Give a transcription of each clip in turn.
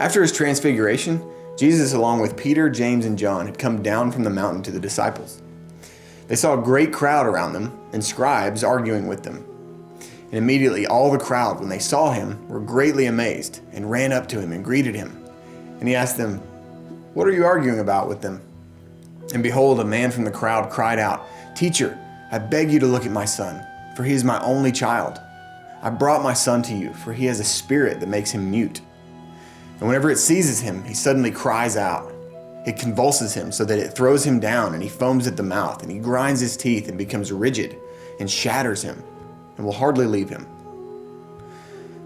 After his transfiguration, Jesus, along with Peter, James, and John, had come down from the mountain to the disciples. They saw a great crowd around them and scribes arguing with them. And immediately all the crowd, when they saw him, were greatly amazed and ran up to him and greeted him. And he asked them, "What are you arguing about with them?" And behold, a man from the crowd cried out, "Teacher, I beg you to look at my son, for he is my only child. I brought my son to you, for he has a spirit that makes him mute. And whenever it seizes him, he suddenly cries out. It convulses him so that it throws him down, and he foams at the mouth, and he grinds his teeth and becomes rigid and shatters him, and will hardly leave him."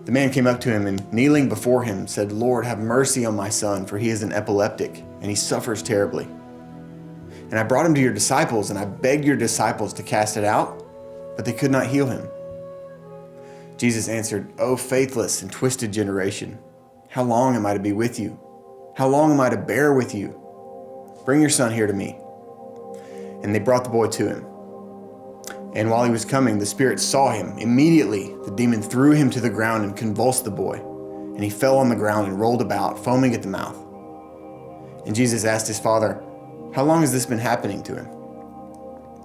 The man came up to him and, kneeling before him, said, "Lord, have mercy on my son, for he is an epileptic, and he suffers terribly. And I brought him to your disciples, and I begged your disciples to cast it out, but they could not heal him." Jesus answered, "O faithless and twisted generation, how long am I to be with you? How long am I to bear with you? Bring your son here to me." And they brought the boy to him. And while he was coming, the spirit saw him. Immediately, the demon threw him to the ground and convulsed the boy. And he fell on the ground and rolled about, foaming at the mouth. And Jesus asked his father, "How long has this been happening to him?"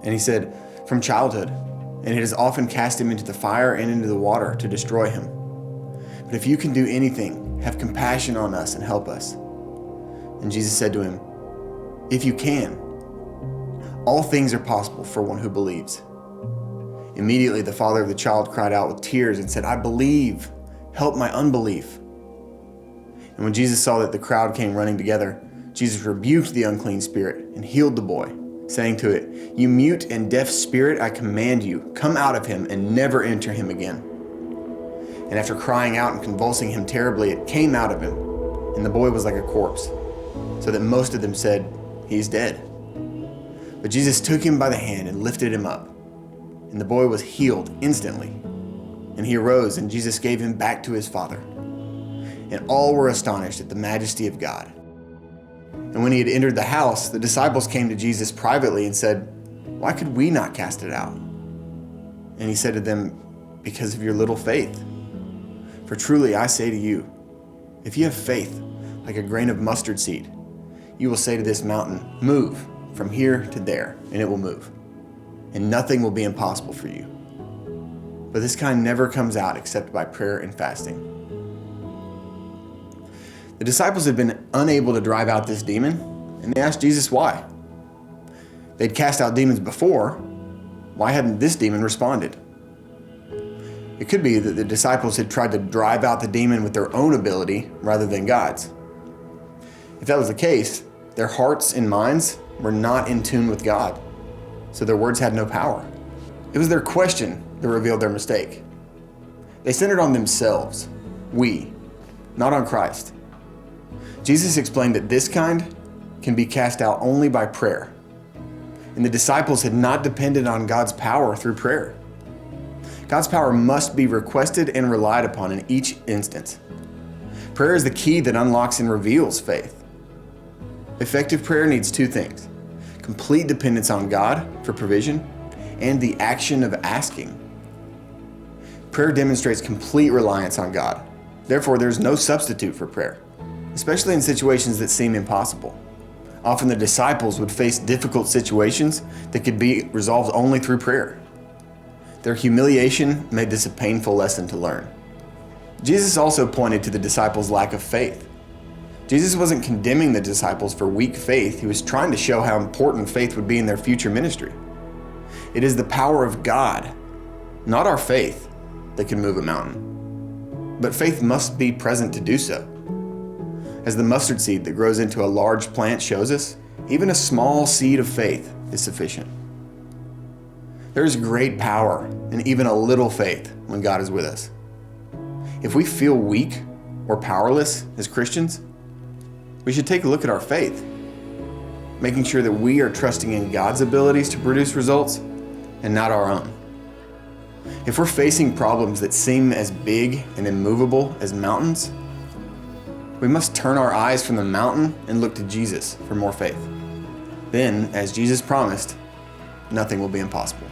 And he said, "From childhood, and it has often cast him into the fire and into the water to destroy him. But if you can do anything, have compassion on us and help us." And Jesus said to him, "If you can, all things are possible for one who believes." Immediately the father of the child cried out with tears and said, "I believe, help my unbelief." And when Jesus saw that the crowd came running together, Jesus rebuked the unclean spirit and healed the boy, saying to it, "You mute and deaf spirit, I command you, come out of him and never enter him again." And after crying out and convulsing him terribly, it came out of him, and the boy was like a corpse, so that most of them said, "He is dead." But Jesus took him by the hand and lifted him up, and the boy was healed instantly. And he arose, and Jesus gave him back to his father. And all were astonished at the majesty of God. And when he had entered the house, the disciples came to Jesus privately and said, "Why could we not cast it out?" And he said to them, "Because of your little faith. For truly I say to you, if you have faith like a grain of mustard seed, you will say to this mountain, 'Move from here to there,' and it will move. And nothing will be impossible for you. But this kind never comes out except by prayer and fasting." The disciples had been unable to drive out this demon, and they asked Jesus why. They'd cast out demons before. Why hadn't this demon responded? It could be that the disciples had tried to drive out the demon with their own ability rather than God's. If that was the case, their hearts and minds were not in tune with God, so their words had no power. It was their question that revealed their mistake. They centered on themselves, not on Christ. Jesus explained that this kind can be cast out only by prayer, and the disciples had not depended on God's power through prayer. God's power must be requested and relied upon in each instance. Prayer is the key that unlocks and reveals faith. Effective prayer needs two things: complete dependence on God for provision and the action of asking. Prayer demonstrates complete reliance on God. Therefore, there is no substitute for prayer, especially in situations that seem impossible. Often the disciples would face difficult situations that could be resolved only through prayer. Their humiliation made this a painful lesson to learn. Jesus also pointed to the disciples' lack of faith. Jesus wasn't condemning the disciples for weak faith. He was trying to show how important faith would be in their future ministry. It is the power of God, not our faith, that can move a mountain. But faith must be present to do so. As the mustard seed that grows into a large plant shows us, even a small seed of faith is sufficient. There is great power in even a little faith when God is with us. If we feel weak or powerless as Christians, we should take a look at our faith, making sure that we are trusting in God's abilities to produce results and not our own. If we're facing problems that seem as big and immovable as mountains, we must turn our eyes from the mountain and look to Jesus for more faith. Then, as Jesus promised, nothing will be impossible.